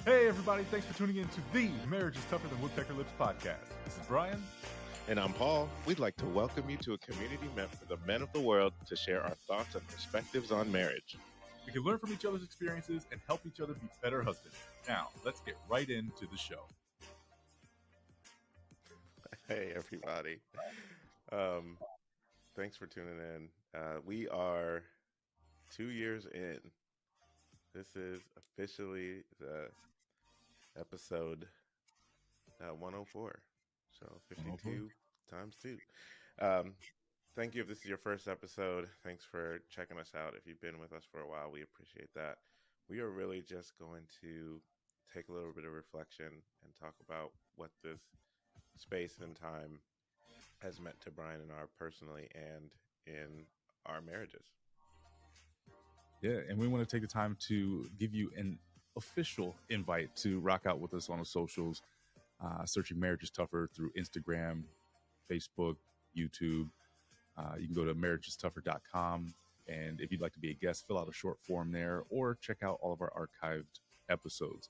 Hey, everybody. Thanks for tuning in to the Marriage is Tougher Than Woodpecker Lips podcast. This is Brian. And I'm Paul. We'd like to welcome you to a community meant for the men of the world to share our thoughts and perspectives on marriage. We can learn from each other's experiences and help each other be better husbands. Now, let's get right into the show. Hey, everybody. Thanks for tuning in. We are 2 years in. This is officially the episode 104. So 52 times 2. Thank you if this is your first episode. Thanks for checking us out. If you've been with us for a while, we appreciate that. We are really just going to take a little bit of reflection and talk about what this space and time has meant to Brian and I personally and in our marriages. Yeah, and we want to take the time to give you an official invite to rock out with us on the socials, searching Marriage is Tougher through Instagram, Facebook, YouTube. You can go to marriageisttougher.com, and if you'd like to be a guest, fill out a short form there or check out all of our archived episodes.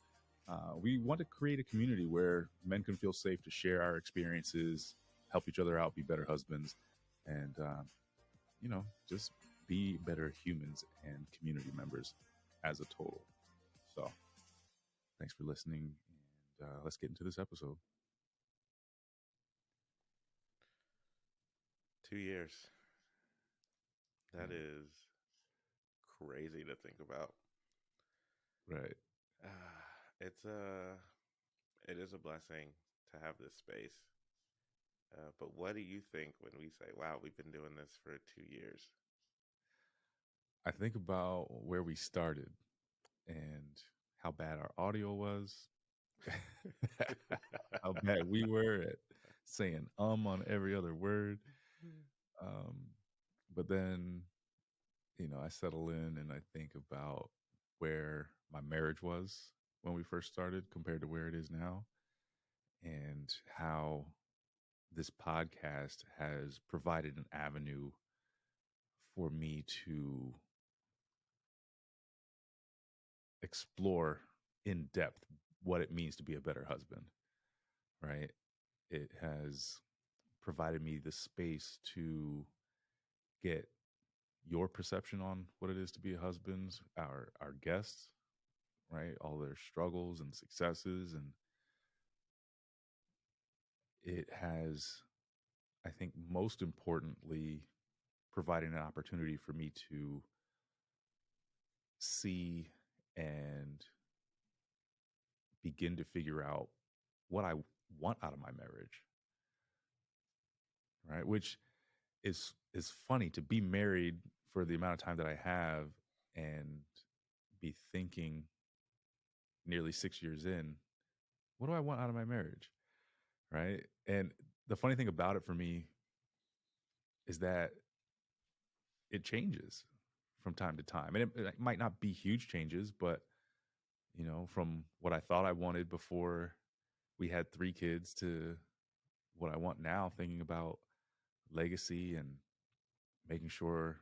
We want to create a community where men can feel safe to share our experiences, help each other out, be better husbands, and, just be better humans and community members as a total. So thanks for listening, and let's get into this episode. 2 years. That is crazy to think about. Right. It is a blessing to have this space. But what do you think when we say, wow, we've been doing this for 2 years? I think about where we started and how bad our audio was, how bad we were at saying on every other word. But then, I settle in and I think about where my marriage was when we first started compared to where it is now, and how this podcast has provided an avenue for me to explore in depth what it means to be a better husband, right? It has provided me the space to get your perception on what it is to be a husband, our guests, right? All their struggles and successes. And it has, I think, most importantly, providing an opportunity for me to see and begin to figure out what I want out of my marriage, right? Which is funny, to be married for the amount of time that I have and be thinking nearly 6 years in, what do I want out of my marriage, right? And the funny thing about it for me is that it changes from time to time. And it might not be huge changes, but, from what I thought I wanted before we had 3 kids to what I want now, thinking about legacy and making sure,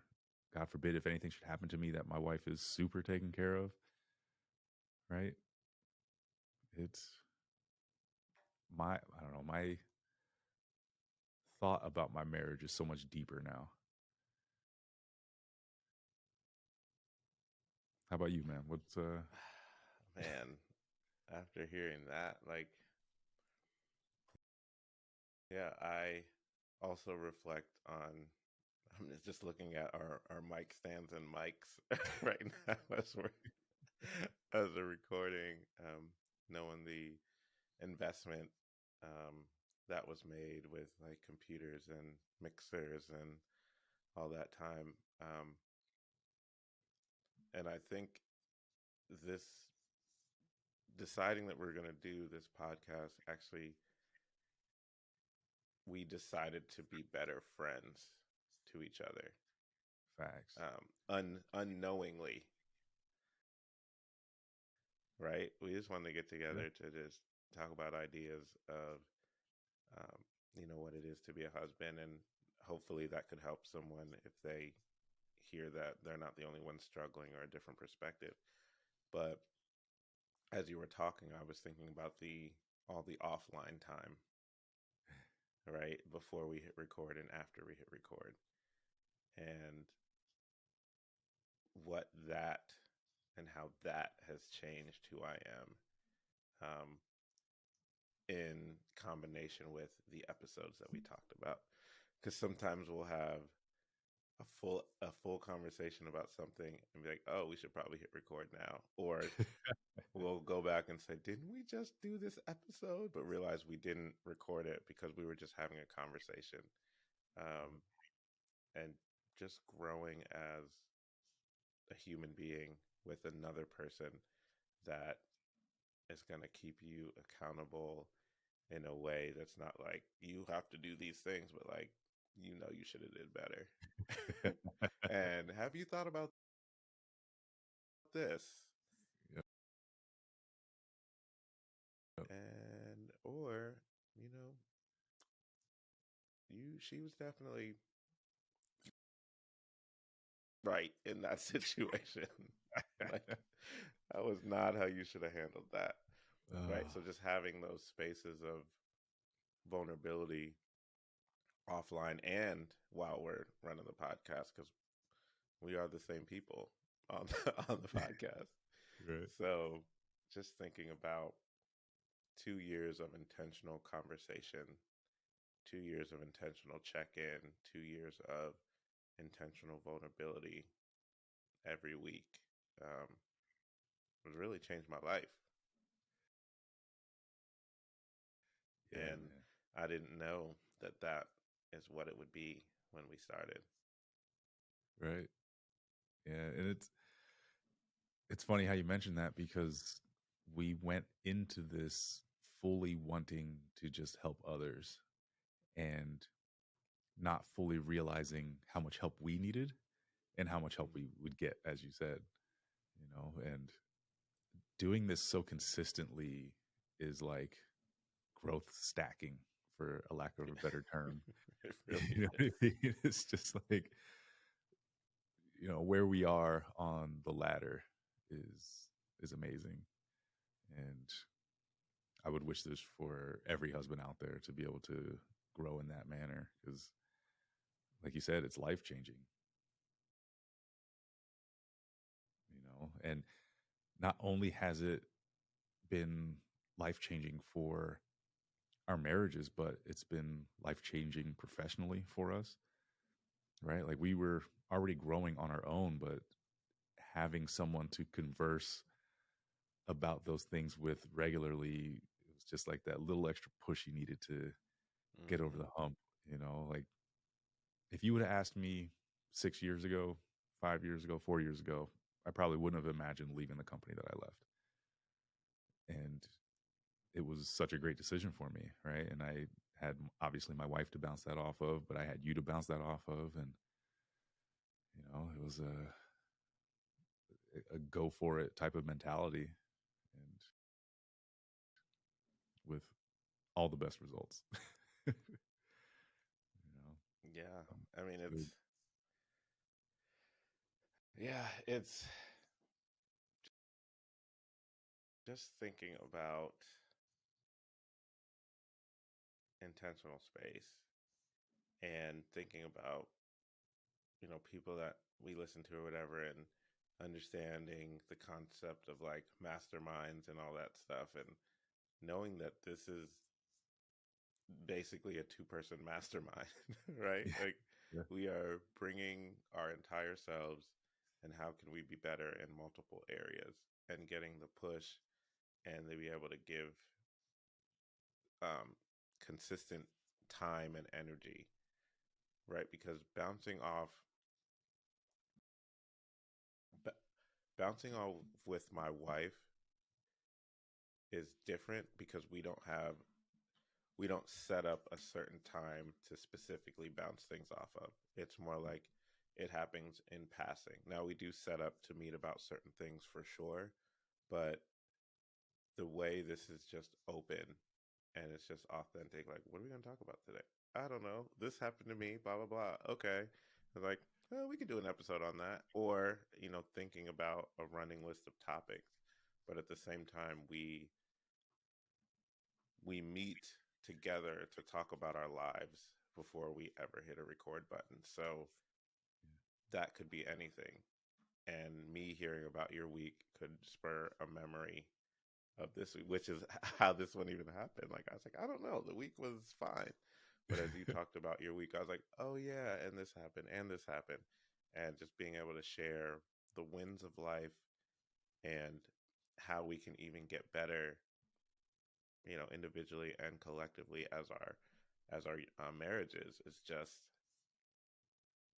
God forbid, if anything should happen to me, that my wife is super taken care of, right? It's my thought about my marriage is so much deeper now. How about you, man? What's Man, after hearing that, I also reflect on, I'm just looking at our mic stands and mics right now as we're recording, knowing the investment that was made with computers and mixers and all that time. And I think this deciding that we're going to do this podcast, actually, we decided to be better friends to each other. Facts. Unknowingly, right? We just wanted to get together to just talk about ideas of, what it is to be a husband, and hopefully that could help someone if they hear that they're not the only one struggling or a different perspective. But as you were talking, I was thinking about all the offline time, right? Before we hit record and after we hit record. And what that and how that has changed who I am, in combination with the episodes that we talked about. Because sometimes we'll have a full conversation about something and be like, oh, we should probably hit record now. Or we'll go back and say, didn't we just do this episode? But realize we didn't record it because we were just having a conversation. Um, and just growing as a human being with another person that is going to keep you accountable in a way that's not like you have to do these things, but like you should have did better. And have you thought about this? Yep. Yep. And or she was definitely right in that situation. Like that was not how you should have handled that. Right. So just having those spaces of vulnerability offline and while we're running the podcast, because we are the same people on on the podcast. Right. So just thinking about 2 years of intentional conversation, 2 years of intentional check-in, 2 years of intentional vulnerability every week, has really changed my life. Yeah, And man. I didn't know that that is what it would be when we started. Right. Yeah, and it's funny how you mentioned that, because we went into this fully wanting to just help others and not fully realizing how much help we needed and how much help we would get, as you said, and doing this so consistently is like growth stacking, for a lack of a better term. It really You know what I mean? It's just like, where we are on the ladder is amazing. And I would wish this for every husband out there, to be able to grow in that manner, because like you said, it's life changing, and not only has it been life changing for our marriages, but it's been life changing professionally for us, right? Like, we were already growing on our own, but having someone to converse about those things with regularly, it was just like that little extra push you needed to get over the hump. Like, if you would have asked me 6 years ago, 5 years ago, 4 years ago, I probably wouldn't have imagined leaving the company that I left. And it was such a great decision for me, right? And I had, obviously, my wife to bounce that off of, but I had you to bounce that off of. And, it was a go for it type of mentality, and with all the best results. you Yeah. I mean, good. it's just thinking about intentional space and thinking about, people that we listen to or whatever, and understanding the concept of like masterminds and all that stuff, and knowing that this is basically a two-person mastermind, right? Like Yeah. we are bringing our entire selves, and how can we be better in multiple areas, and getting the push and to be able to give consistent time and energy, right? Because b- bouncing off with my wife is different, because we don't set up a certain time to specifically bounce things off of. It's more like it happens in passing. Now we do set up to meet about certain things for sure, but the way this is just open and it's just authentic, like, what are we going to talk about today? I don't know. This happened to me, blah, blah, blah. Okay. Like, oh, we could do an episode on that. Or, thinking about a running list of topics. but at the same time, we meet together to talk about our lives before we ever hit a record button. So that could be anything. And me hearing about your week could spur a memory of this week, which is how this one even happened. Like, I was like, I don't know, the week was fine. But as you talked about your week, I was like, oh yeah, and this happened, and this happened. And just being able to share the wins of life and how we can even get better, individually and collectively as our marriages is just,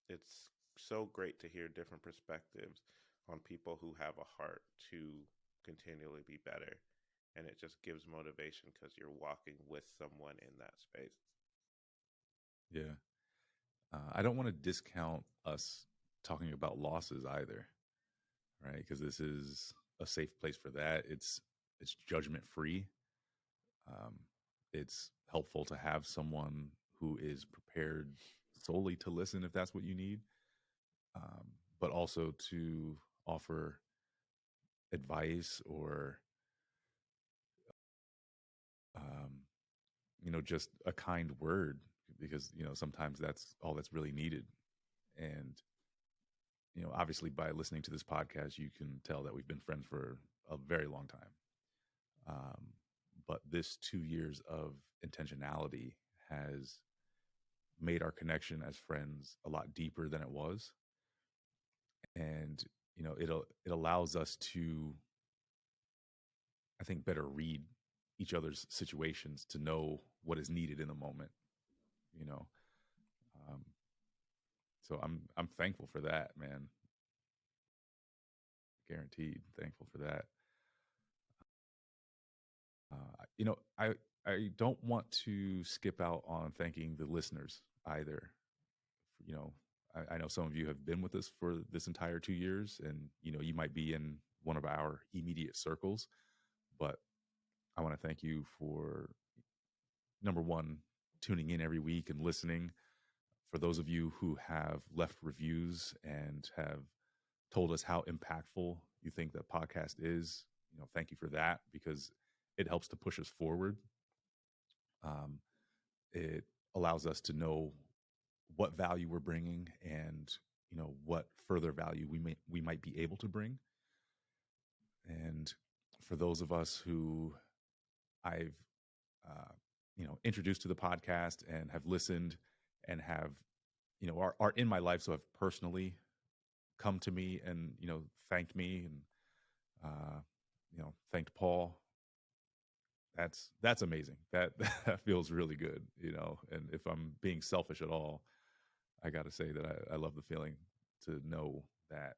it's so great to hear different perspectives on people who have a heart to continually be better. And it just gives motivation because you're walking with someone in that space. Yeah. I don't want to discount us talking about losses either, right? Because this is a safe place for that. It's judgment free. Um, it's helpful to have someone who is prepared solely to listen if that's what you need, but also to offer advice or um, just a kind word, because sometimes that's all that's really needed. And obviously by listening to this podcast, you can tell that we've been friends for a very long time. Um, but this 2 years of intentionality has made our connection as friends a lot deeper than it was. And, it allows us to, I think, better read each other's situations to know what is needed in the moment, you know. Um, so I'm thankful for that, man. Guaranteed thankful for that. I don't want to skip out on thanking the listeners either. You know, I know some of you have been with us for this entire 2 years, and you might be in one of our immediate circles, but I want to thank you for, number one, tuning in every week and listening. For those of you who have left reviews and have told us how impactful you think the podcast is, thank you for that, because it helps to push us forward. Um, it allows us to know what value we're bringing, and what further value we might be able to bring. And for those of us who I've introduced to the podcast and have listened and have are in my life, so have personally come to me and thanked me, and thanked Paul. That's amazing. That that feels really good, And if I'm being selfish at all, I got to say that I love the feeling to know that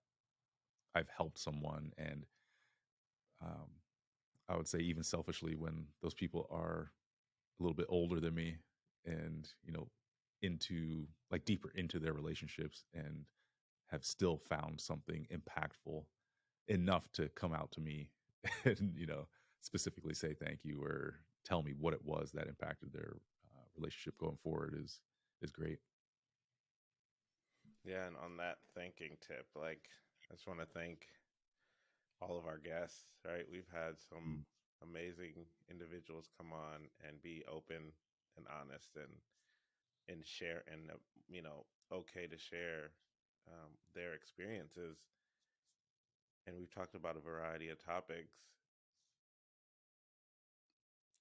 I've helped someone. And um, I would say, even selfishly, when those people are a little bit older than me, and into, like, deeper into their relationships, and have still found something impactful enough to come out to me and specifically say thank you, or tell me what it was that impacted their relationship going forward, is great. Yeah, and on that thanking tip, like, I just want to thank all of our guests, right? We've had some Mm. amazing individuals come on and be open and honest and share and okay to share their experiences. And we've talked about a variety of topics.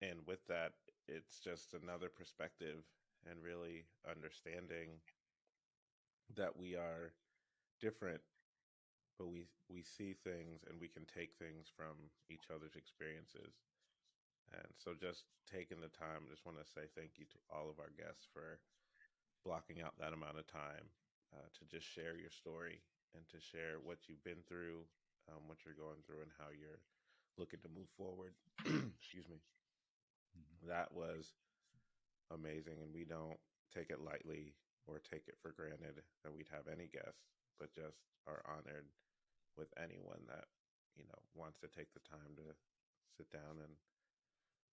And with that, it's just another perspective and really understanding that we are different, but we see things and we can take things from each other's experiences. And so just taking the time, I just want to say thank you to all of our guests for blocking out that amount of time to just share your story and to share what you've been through, what you're going through, and how you're looking to move forward. Excuse me. Mhm. That was amazing. And we don't take it lightly or take it for granted that we'd have any guests, but just are honored with anyone that, wants to take the time to sit down and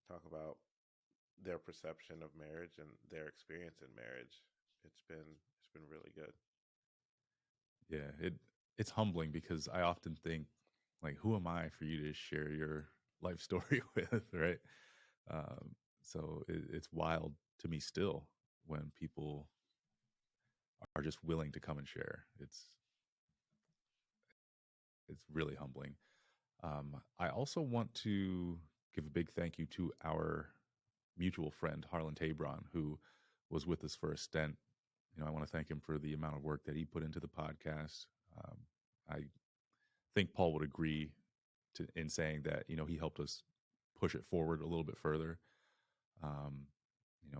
talk about their perception of marriage and their experience in marriage. It's been really good. Yeah, it's humbling, because I often think, Like, who am I for you to share your life story with, right? So it's wild to me still when people are just willing to come and share. It's really humbling. I also want to give a big thank you to our mutual friend Harlan Tabron, who was with us for a stint. I want to thank him for the amount of work that he put into the podcast. I think Paul would agree in saying that he helped us push it forward a little bit further. Um,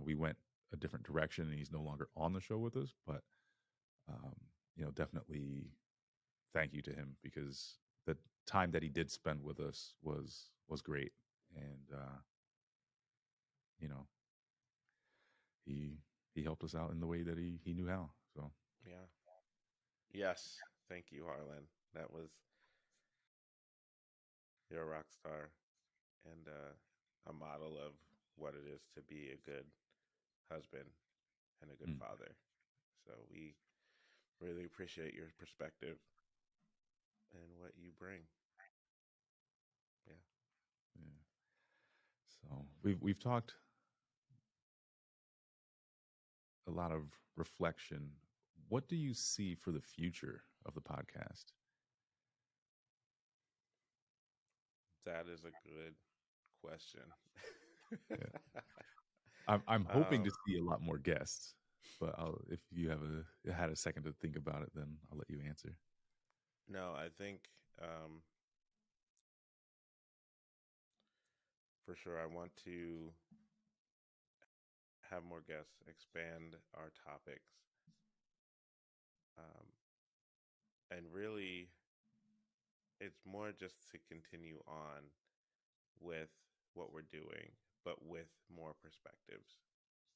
we went a different direction, and he's no longer on the show with us. But definitely thank you to him, because the time that he did spend with us was great, and you know he helped us out in the way that he knew how. So Yeah. Yes. Thank you, Harlan. That was you're a rock star and a model of what it is to be a good husband and a good mm, father. So we really appreciate your perspective and what you bring. Yeah. yeah. So we've talked a lot of reflection. What do you see for the future of the podcast? That is a good question. Yeah. I'm hoping um, to see a lot more guests, but if you had a second to think about it, then I'll let you answer. no, I think for sure I want to have more guests, expand our topics, um, and really it's more just to continue on with what we're doing, but with more perspectives.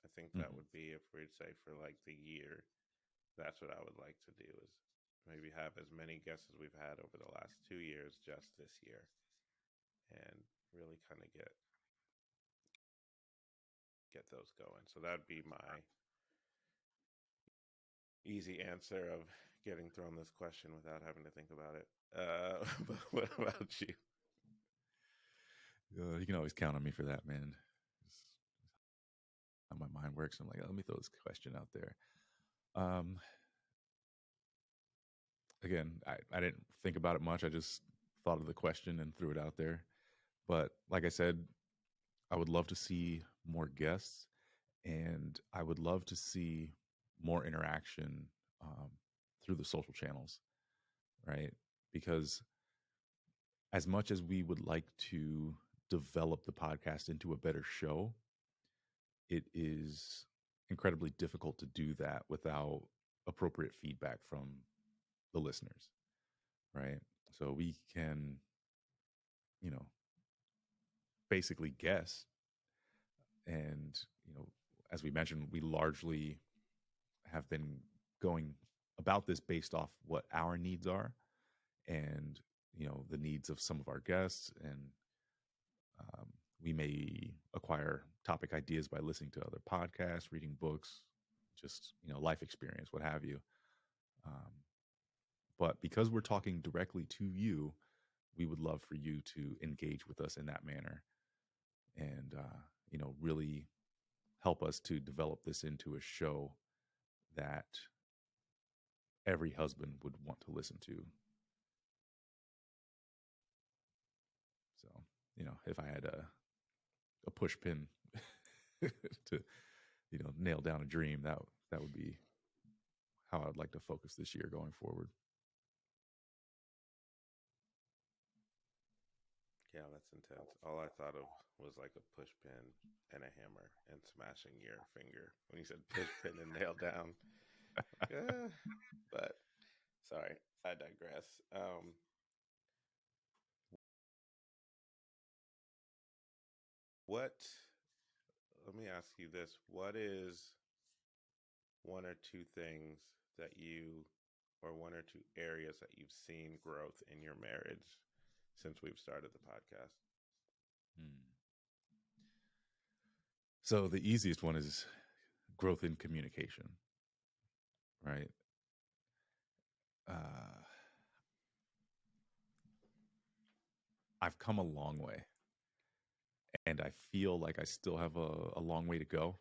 I think that Hmm. would be, if we'd say for like the year, that's what I would like to do, is maybe have as many guests as we've had over the last 2 years just this year, and really kind of get those going. So that'd be my easy answer of getting thrown this question without having to think about it. But what about you? You can always count on me for that, man. Just how my mind works. I'm like, let me throw this question out there. Um, Again, I didn't think about it much. I just thought of the question and threw it out there. But like I said, I would love to see more guests, and I would love to see more interaction um, through the social channels, right? Because as much as we would like to develop the podcast into a better show, it is incredibly difficult to do that without appropriate feedback from the listeners, right? So we can, you know, basically guess. And, as we mentioned, we largely have been going about this based off what our needs are, and, the needs of some of our guests. And um, we may acquire topic ideas by listening to other podcasts, reading books, just, life experience, what have you. Um, but because we're talking directly to you, we would love for you to engage with us in that manner, and, really help us to develop this into a show that every husband would want to listen to. So, if I had a push pin to, nail down a dream, that would be how I'd like to focus this year going forward. Yeah, that's intense. All I thought of was like a push pin and a hammer and smashing your finger when you said push pin and nail down. Yeah, but sorry, I digress. What? Let me ask you this: what is one or two things that you, or one or two areas that you've seen growth in your marriage since we've started the podcast? Hmm. So the easiest one is growth in communication, right? Uh, I've come a long way, and I feel like I still have a long way to go.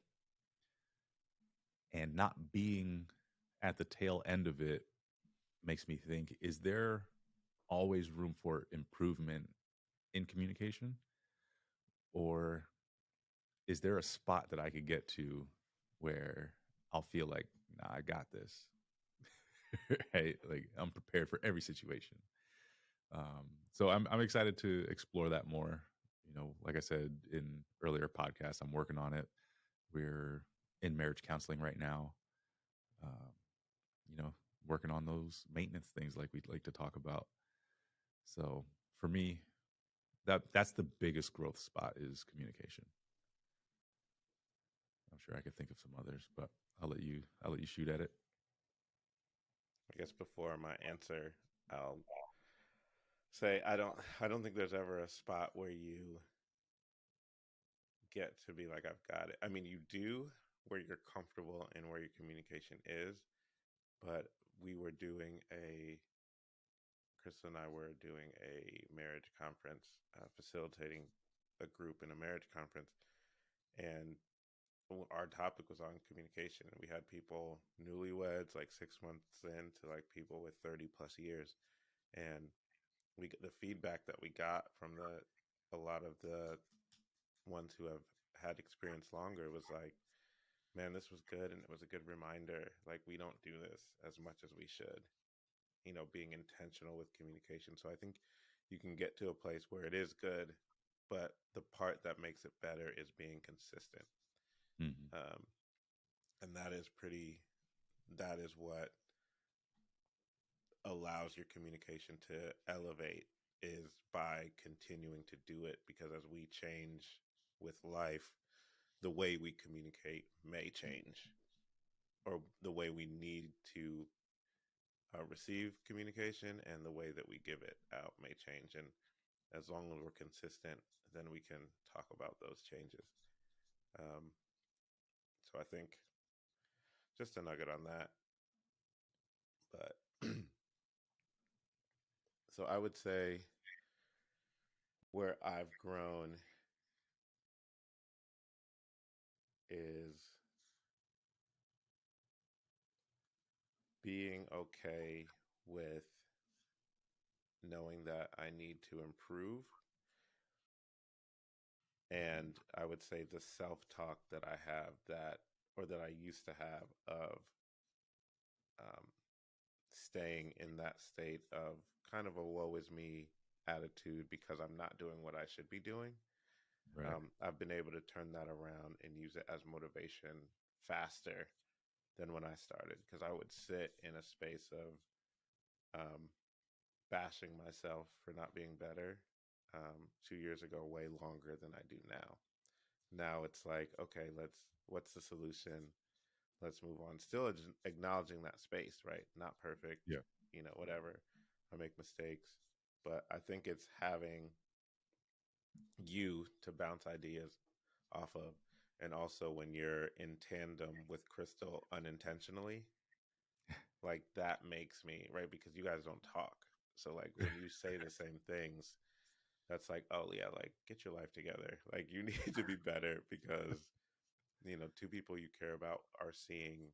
And not being at the tail end of it makes me think, is there always room for improvement in communication? Or is there a spot that I could get to where I'll feel like, nah, I got this? Right? Like I'm prepared for every situation. So I'm excited to explore that more. You know, like I said in earlier podcasts, I'm working on it. We're in marriage counseling right now. Um, you know, working on those maintenance things like we'd like to talk about. So for me, that's the biggest growth spot is communication. I'm sure I could think of some others, but I'll let you shoot at it. I guess before my answer, I'll say I don't think there's ever a spot where you get to be like I've got it. I mean, you do where you're comfortable and where your communication is, but we were doing a Crystal and I were doing a marriage conference, facilitating a group in a marriage conference, and our topic was on communication. We had people newlyweds, like 6 months in, to like people with 30 plus years, and the feedback that we got from the a lot of the ones who have had experience longer was like, man, this was good, and it was a good reminder. Like we don't do this as much as we should. Being intentional with communication. So I think you can get to a place where it is good, but the part that makes it better is being consistent. Mm-hmm. Um, and that is what allows your communication to elevate, is by continuing to do it, because as we change with life, the way we communicate may change, or the way we need to receive communication and the way that we give it out may change. And as long as we're consistent, then we can talk about those changes. Um, so I think just a nugget on that. But so I would say where I've grown is being okay with knowing that I need to improve. And I would say the self talk that I have, that, or that I used to have, of um, staying in that state of kind of a woe is me attitude because I'm not doing what I should be doing. Right. I've been able to turn that around and use it as motivation faster than when I started, because I would sit in a space of bashing myself for not being better 2 years ago, way longer than I do now. Now it's like, okay, what's the solution? Let's move on. Still acknowledging that space, right? Not perfect, Yeah. whatever. I make mistakes, but I think it's having you to bounce ideas off of. And also when you're in tandem with Crystal unintentionally, like that makes me, right? Because you guys don't talk. So like when you say the same things, that's like, oh yeah, like get your life together. Like you need to be better, because two people you care about are seeing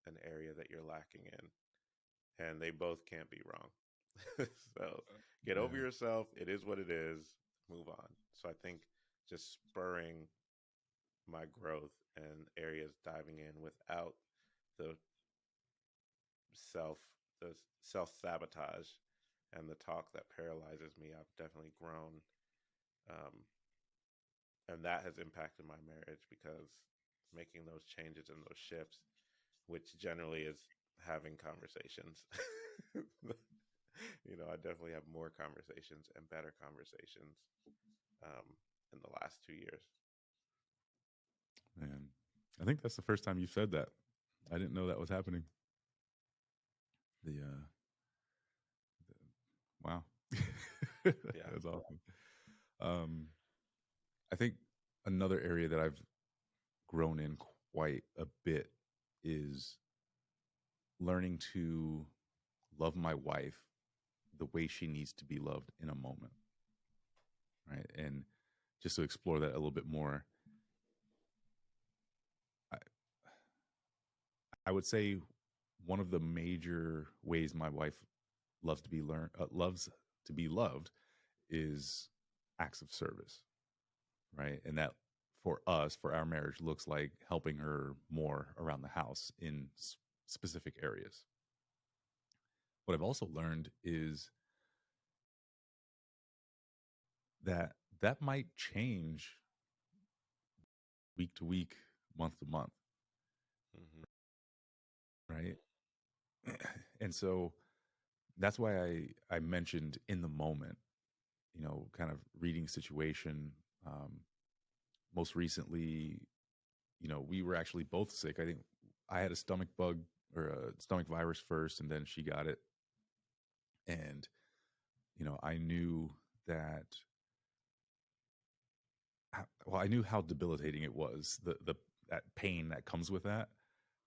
an area that you're lacking in, and they both can't be wrong. So get over Yeah. yourself. It is what it is. Move on. So I think just spurring my growth and areas diving in without the self the self sabotage and the talk that paralyzes me, I've definitely grown, um, and that has impacted my marriage, because making those changes and those shifts, which generally is having conversations. I definitely have more conversations and better conversations um, in the last 2 years. Man, I think that's the first time you said that. I didn't know that was happening. The wow, Yeah. that's awesome. Um, I think another area that I've grown in quite a bit is learning to love my wife the way she needs to be loved in a moment. right? And just to explore that a little bit more, I, I would say one of the major ways my wife loves to be loved is acts of service, right? And that for us, for our marriage, looks like helping her more around the house in specific areas. What I've also learned is that that might change week to week, month to month, Hmm. right? And so that's why I mentioned in the moment, kind of reading situation. Um, Most recently, we were actually both sick. I think I had a stomach bug or a stomach virus first, and then she got it. And I knew that. Well, I knew how debilitating it was. The that pain that comes with that,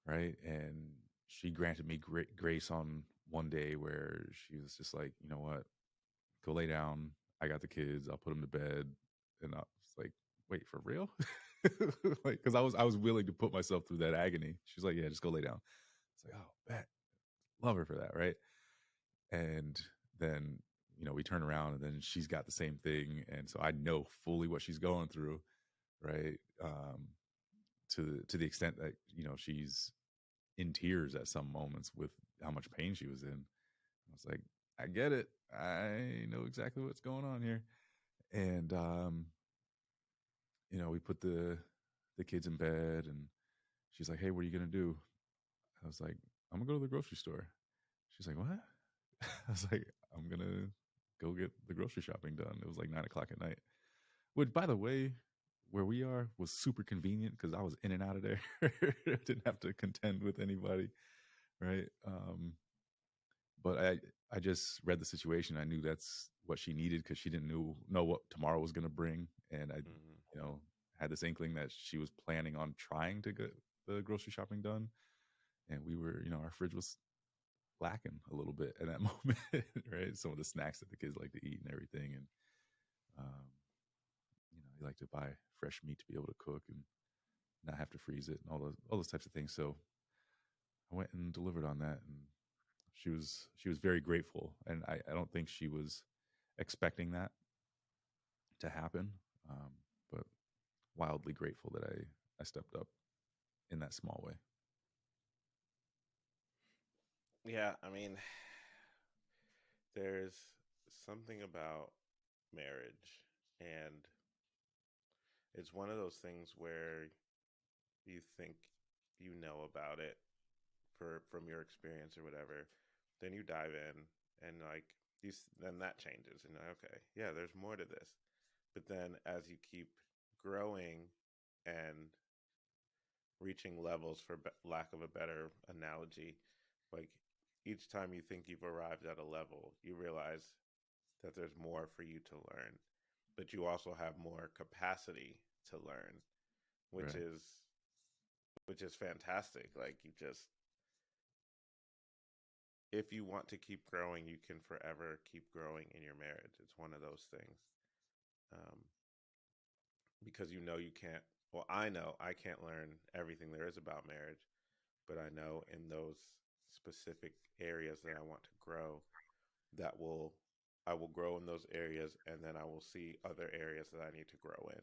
right? And she granted me grace on one day where she was just like, you know what, go lay down. I got the kids. I'll put them to bed. And I was like, wait, for real? Like, because I was willing to put myself through that agony. She's like, yeah, just go lay down. It's like, oh, bet, love her for that, right? And then we turn around and then she's got the same thing, and so I know fully what she's going through, right? To the extent that she's in tears at some moments with how much pain she was in. I was like, I get it. I know exactly what's going on here. And we put the kids in bed, and she's like, "Hey, what are you gonna do?" I was like, "I'm gonna go to the grocery store." She's like, "What?" I was like, "I'm gonna go get the grocery shopping done." It was like 9 o'clock at night. Which, by the way, where we are was super convenient because I was in and out of there. Didn't have to contend with anybody, right? But I just read the situation. I knew that's what she needed because she didn't know what tomorrow was going to bring, and I, Hmm. had this inkling that she was planning on trying to get the grocery shopping done, and we were, our fridge was lacking a little bit in that moment, right? Some of the snacks that the kids like to eat and everything, and um, you like to buy fresh meat to be able to cook and not have to freeze it and all those types of things. So I went and delivered on that, and she was very grateful, and I don't think she was expecting that to happen, um, but wildly grateful that I stepped up in that small way. Yeah, I mean, there's something about marriage, and it's one of those things where you think you know about it from your experience or whatever. Then you dive in, and like then that changes, and okay, yeah, there's more to this. But then as you keep growing and reaching levels, for lack of a better analogy, like each time you think you've arrived at a level, you realize that there's more for you to learn, but you also have more capacity to learn, which Right. is which is fantastic. Like you just, if you want to keep growing, you can forever keep growing in your marriage. It's one of those things. Um, because you know you can't, well, I know I can't learn everything there is about marriage, but I know in those specific areas that I want to grow, that will I will grow in those areas, and then I will see other areas that I need to grow in.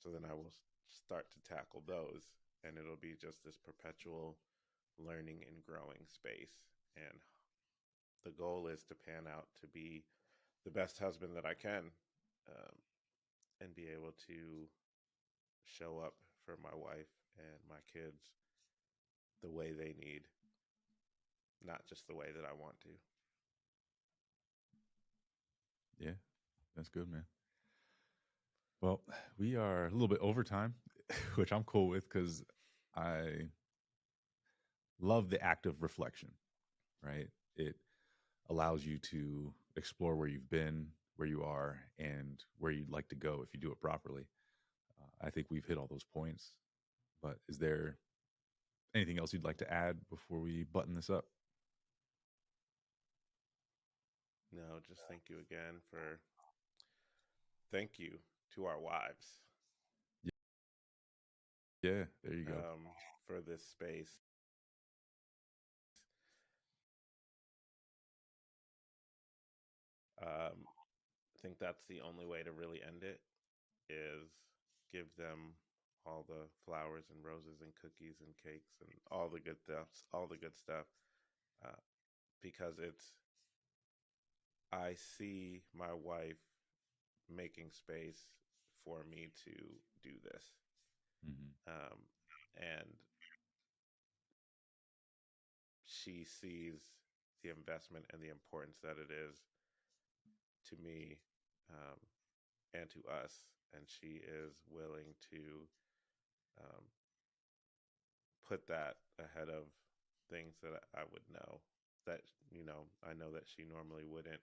So then I will start to tackle those, and it'll be just this perpetual learning and growing space. And the goal is to pan out to be the best husband that I can, um, and be able to show up for my wife and my kids the way they need, not just the way that I want to. Yeah, that's good, man. Well, we are a little bit over time, which I'm cool with because I love the act of reflection, right? It allows you to explore where you've been, where you are, and where you'd like to go if you do it properly. I think we've hit all those points, but is there anything else you'd like to add before we button this up? No, just thank you again for thank you to our wives Yeah, there you go. for this space. I think that's the only way to really end it is give them all the flowers and roses and cookies and cakes and all the good stuff, all the good stuff, uh, because it's I see my wife making space for me to do this, Hmm. um, and she sees the investment and the importance that it is to me um, and to us, and she is willing to um, put that ahead of things that I would know that I know that she normally wouldn't,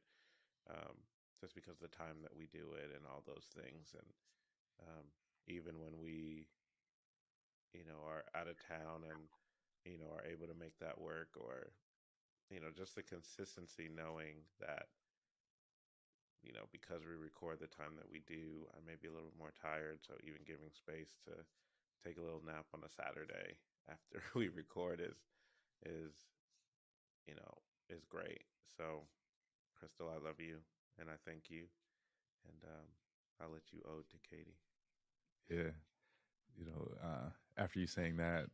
um, just because of the time that we do it and all those things, and even when we are out of town and are able to make that work, or just the consistency knowing that because we record the time that we do, I may be a little bit more tired. So even giving space to take a little nap on a Saturday after we record is you know is great. So Crystal, I love you and I thank you, and I'll let you ode to Katie. Yeah, after you saying that,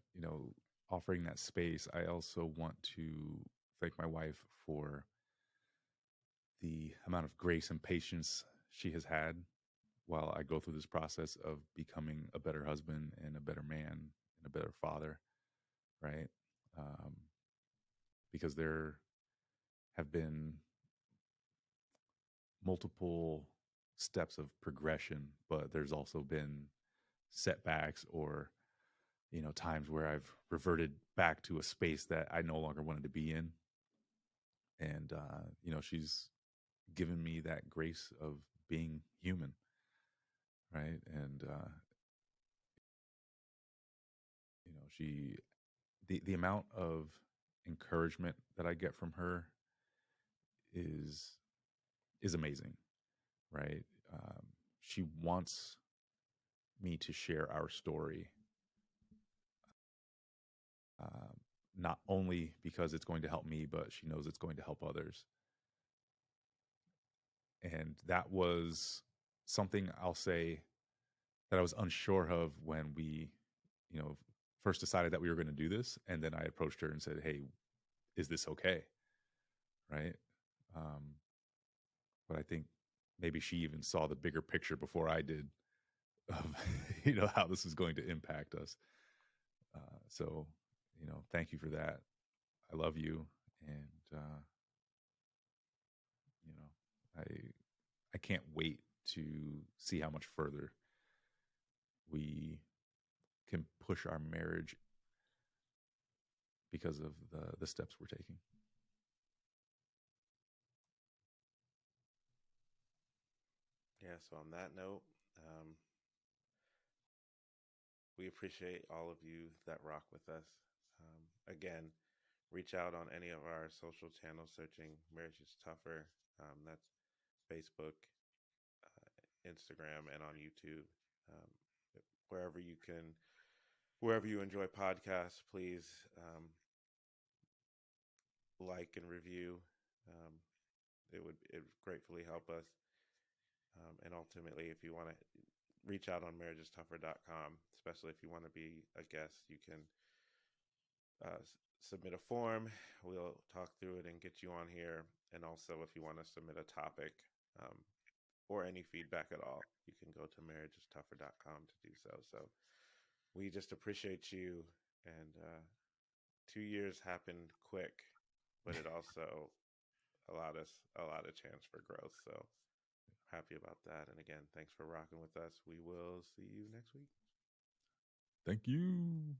offering that space, I also want to thank my wife for the amount of grace and patience she has had while I go through this process of becoming a better husband and a better man and a better father, right? Um, because there have been multiple steps of progression, but there's also been setbacks or times where I've reverted back to a space that I no longer wanted to be in, and she's given me that grace of being human, right? And she the amount of encouragement that I get from her is amazing, right? Um, she wants me to share our story, um, not only because it's going to help me, but she knows it's going to help others. And that was something I'll say that I was unsure of when we, you know, first decided that we were going to do this. And then I approached her and said, "Hey, is this okay?" Right. Um, but I think maybe she even saw the bigger picture before I did of, how this is going to impact us. So, thank you for that. I love you. And, you know, I can't wait to see how much further we can push our marriage because of the steps we're taking. Yeah, so on that note, we appreciate all of you that rock with us. Again, reach out on any of our social channels searching Marriage is Tougher. That's Facebook, Instagram, and on YouTube. Um, wherever you can, wherever you enjoy podcasts, please like and review. Um, it would gratefully help us. And ultimately, if you want to reach out on marriageistougher.com, especially if you want to be a guest, you can submit a form. We'll talk through it and get you on here. And also, if you want to submit a topic um, or any feedback at all, you can go to marriageistougher.com to do so. So we just appreciate you. And 2 years happened quick, but it also allowed us a lot of chance for growth. So happy about that. And again, thanks for rocking with us. We will see you next week. Thank you.